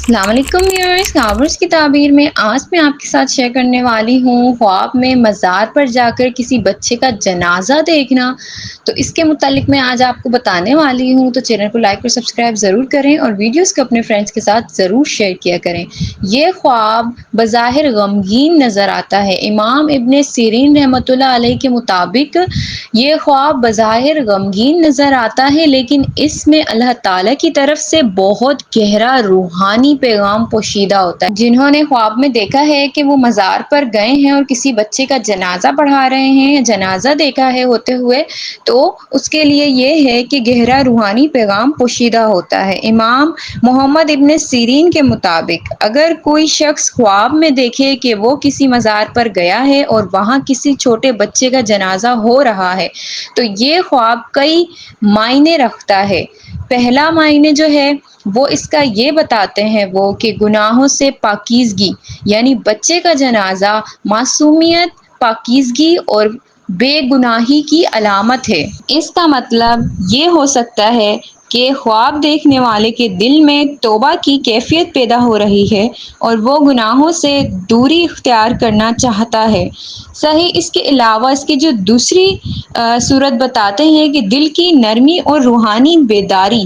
السلام علیکم ویورز، خوابرز کی تعبیر میں آج میں آپ کے ساتھ شیئر کرنے والی ہوں خواب میں مزار پر جا کر کسی بچے کا جنازہ دیکھنا۔ تو اس کے متعلق میں آج آپ کو بتانے والی ہوں، تو چینل کو لائک اور سبسکرائب ضرور کریں اور ویڈیوز کو اپنے فرینڈز کے ساتھ ضرور شیئر کیا کریں۔ یہ خواب بظاہر غمگین نظر آتا ہے۔ امام ابن سیرین رحمۃ اللہ علیہ کے مطابق یہ خواب بظاہر غمگین نظر آتا ہے، لیکن اس میں اللہ تعالی کی طرف سے بہت گہرا روحانی پیغام پوشیدہ ہوتا ہے۔ جنہوں نے خواب میں دیکھا ہے کہ وہ مزار پر گئے ہیں اور کسی بچے کا جنازہ پڑھا رہے ہیں، جنازہ دیکھا ہے ہوتے ہوئے، تو اس کے لیے یہ ہے کہ گہرا روحانی پیغام پوشیدہ ہوتا ہے۔ امام محمد ابن سیرین کے مطابق اگر کوئی شخص خواب میں دیکھے کہ وہ کسی مزار پر گیا ہے اور وہاں کسی چھوٹے بچے کا جنازہ ہو رہا ہے، تو یہ خواب کئی معنی رکھتا ہے۔ پہلا معنی جو ہے وہ اس کا یہ بتاتے ہیں وہ کہ گناہوں سے پاکیزگی، یعنی بچے کا جنازہ معصومیت، پاکیزگی اور بے گناہی کی علامت ہے۔ اس کا مطلب یہ ہو سکتا ہے کہ خواب دیکھنے والے کے دل میں توبہ کی کیفیت پیدا ہو رہی ہے اور وہ گناہوں سے دوری اختیار کرنا چاہتا ہے۔ صحیح، اس کے علاوہ اس کی جو دوسری صورت بتاتے ہیں کہ دل کی نرمی اور روحانی بیداری۔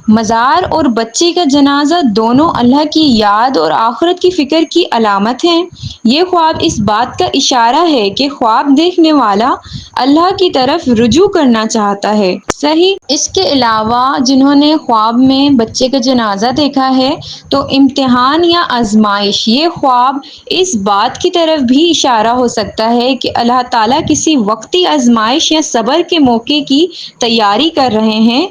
مزار اور بچے کا جنازہ دونوں اللہ کی یاد اور آخرت کی فکر کی علامت ہیں۔ یہ خواب اس بات کا اشارہ ہے کہ خواب دیکھنے والا اللہ کی طرف رجوع کرنا چاہتا ہے۔ صحیح، اس کے علاوہ جنہوں نے خواب میں بچے کا جنازہ دیکھا ہے تو امتحان یا آزمائش، یہ خواب اس بات کی طرف بھی اشارہ ہو سکتا ہے کہ اللہ تعالیٰ کسی وقتی آزمائش یا صبر کے موقع کی تیاری کر رہے ہیں،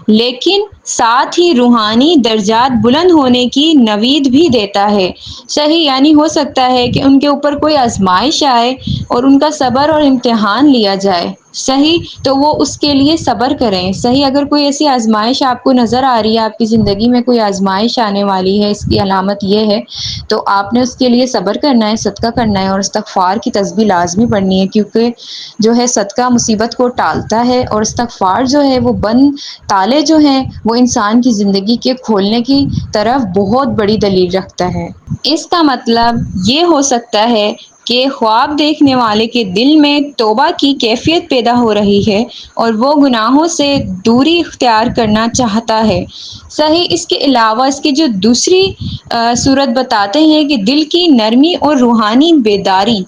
لیکن ساتھ ہی روحانی درجات بلند ہونے کی نوید بھی دیتا ہے۔ صحیح، یعنی ہو سکتا ہے کہ ان کے اوپر کوئی آزمائش آئے اور ان کا صبر اور امتحان لیا جائے۔ صحیح، تو وہ اس کے لیے صبر کریں۔ صحیح، اگر کوئی ایسی آزمائش آپ کو نظر آ رہی ہے، آپ کی زندگی میں کوئی آزمائش آنے والی ہے، اس کی علامت یہ ہے، تو آپ نے اس کے لیے صبر کرنا ہے، صدقہ کرنا ہے اور استغفار کی تسبیح لازمی پڑھنی ہے، کیونکہ جو ہے صدقہ مصیبت کو ٹالتا ہے اور استغفار جو ہے وہ بند تالے جو ہیں وہ انسان کی زندگی کے کھولنے کی طرف بہت بڑی دلیل رکھتا ہے۔ اس کا مطلب یہ ہو سکتا ہے کہ خواب دیکھنے والے کے دل میں توبہ کی کیفیت پیدا ہو رہی ہے اور وہ گناہوں سے دوری اختیار کرنا چاہتا ہے۔ صحیح، اس کے علاوہ اس کی جو دوسری صورت بتاتے ہیں کہ دل کی نرمی اور روحانی بیداری۔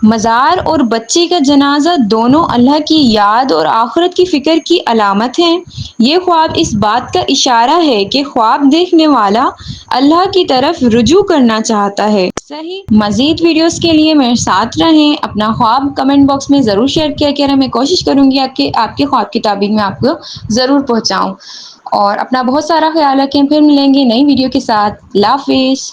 مزار اور بچے کا جنازہ دونوں اللہ کی یاد اور آخرت کی فکر کی علامت ہیں۔ یہ خواب اس بات کا اشارہ ہے کہ خواب دیکھنے والا اللہ کی طرف رجوع کرنا چاہتا ہے۔ صحیح، مزید ویڈیوز کے لیے میرے ساتھ رہیں۔ اپنا خواب کمنٹ باکس میں ضرور شیئر کیا کریں، میں کوشش کروں گی آپ کے خواب کی تعبیر میں آپ کو ضرور پہنچاؤں۔ اور اپنا بہت سارا خیال رکھیں، پھر ملیں گے نئی ویڈیو کے ساتھ۔ اللہ حافظ۔